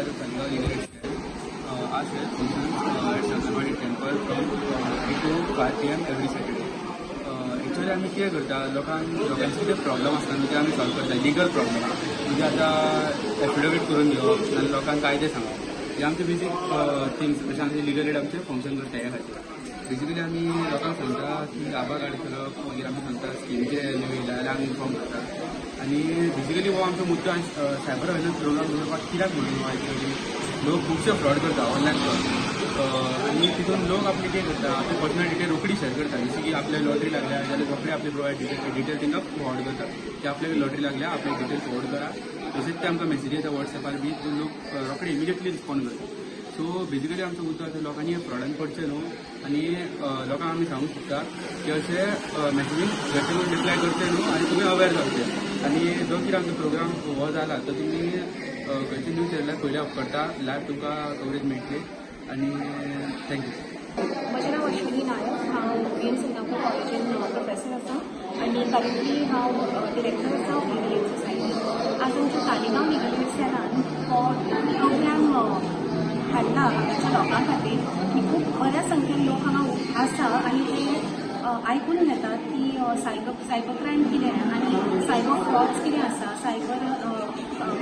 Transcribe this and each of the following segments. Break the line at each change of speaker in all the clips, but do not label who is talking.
Kumar Sangha Legal Aid. Our share functions at Sangamadi Temple from 3 to 5 PM every Saturday. Actually आम्ही कितें करता लोकांचे कितें problem आसता न्हू ते आमी सॉल्व करता लिगल प्रॉब्लम म्हणजे आतां एफिडेविट करून घेवप आनी लोकांक कायदे सांगप हे आमचे बेसीक थिंग्स जशें आमचे लिगल एड आमचे फंक्शन करता हे खातीर बेसिकली आमी लोकांक सांगता की आभार कार्ड करप मागीर आमी सांगता स्किमीचे न्यू येयला जाल्यार आमी इन्फॉर्म करता आनी बेसिकली हो आमचो मुद्दो सायबर अवेरनेस प्रोग्राम दवरपाक कित्याक म्हणून एक्चुअली लोक खुबशे फ्रॉड करता ऑनलायन फ्रॉड आनी तितून लोक आपले कितें करता आपली पर्सनल डिटेल रोखडी शेअर करता जशी की आपल्या लॉटरी लागल्या जाल्यार रोखडे आपले प्रोवायड डिटेल तांकां फॉरवर्ड करता की आपल्याक लॉटरी लागल्या आपले डिटेल फॉरवर्ड करा तशेंच ते आमकां मेसेजी येता वॉट्सॅपार बी लोक रोखडे इमिडियटली रिस्पॉन्ड करता सो बेसिकली आमचो मुद्दो आसा लोकांनी फ्रॉडान पडचें न्हू आनी लोकांक आमी सांगूंक सोदता की अशें मेसेजीन घरचे करून रिप्लाय करचे न्हू आनी तुमी अवेर जावचे आनी जो कितें आमचो प्रोग्राम हो जाला तो तुमी खंयचे न्यूज चॅनलार पयले उपकारता लायव्ह तुमकां कवरेज मेळटली आनी थँक्यू.
म्हजें नांव अश्विनी नायक हांव बीएम सिंगापूर कॉलेजीन प्रोफेसर आसा आनी करंटली हांव डिरेक्टर आसा ऑफ लिगल एड सोसायटी. आज आमच्या तालिगांव लिगल एड सेलान हो प्रोग्राम हाडला हांगाच्या लोकां खातीर आनी खूब बऱ्या संख्येन लोक हांगा आसा आनी ते आयकून घेतात की सायबर क्रायम कितें आनी सायबर फ्रॉड्स कितें आसा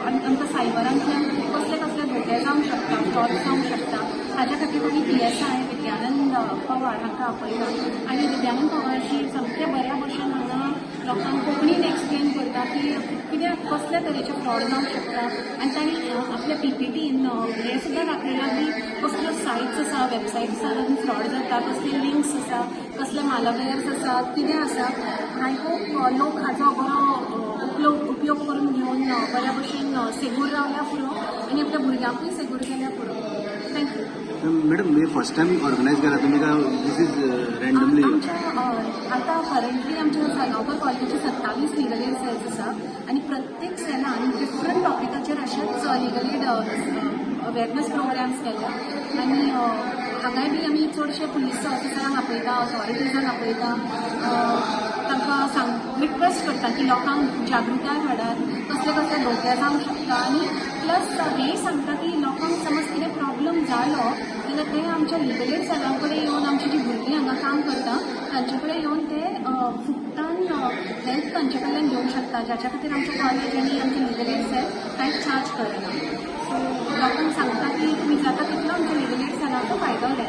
आमकां सायबरांतल्यान कसले कसले धोके जावंक शकता फ्रॉड जावंक शकता हाज्या खातीर आमी PSI विद्यानंद पवार हांकां आपयला आनी विद्यानंद पवारजी सामके बऱ्या भशेन हांगा लोकांक कोंकणीन एक्सप्लेन करता की कितें कसले तरेचे फ्रॉड जावंक शकता आनी तांणी आपल्या PPTन हे सुद्दां दाखयलां की कसल्यो सायट्स आसा वेबसायट्स आसा तातूंत फ्रॉड जाता कसले लिंक्स आसा कसले मालवेयर्स आसा कितें आसा. आय होप लोक हाचो बरो उपयोग करून घेवन बऱ्या भशेन सेगूर रावल्या पुरो आनी आपल्या भुरग्यांकूय सेगूर केल्या पुरो. थँक्यू.
मॅडम मी फर्स्ट टाइम ऑर्गनायज केला तुम्ही का दिस इज रँडमली
आता करंटली आमच्या सागांवकर कॉलेजीचे 27 लिगल एड सेल्स आसा आनी प्रत्येक सेलान डिफरंट टॉपिकाचेर अशेंच लिगल एड अवेरनेस प्रोग्राम्स केल्या आनी हांगाय बी आमी चडशे पुलीस ऑफिसरांक आपयता ऑथॉरिटीजांक आपयता तांकां रिक्वेस्ट करता की लोकांक जागृताय हाडात कसले कसले धोके जावंक शकता आनी प्लस हेंय सांगता की लोकांक समज कितें प्रॉब्लम जालो जाल्यार ते आमच्या लिगल एड सेलां कडेन येवन आमची जीं भुरगीं हांगा काम करता तांचे कडेन येवन ते फुकटान हेल्प तांचे कडल्यान घेवंक शकता जाच्या खातीर आमच्या कॉलेज आनी आमचे लिगल एड सेल कांयच चार्ज करना. सो लोकांक सांगता की तुमी जाता तितलो आमच्या लिगल एड सेलाचो फायदो घेयात.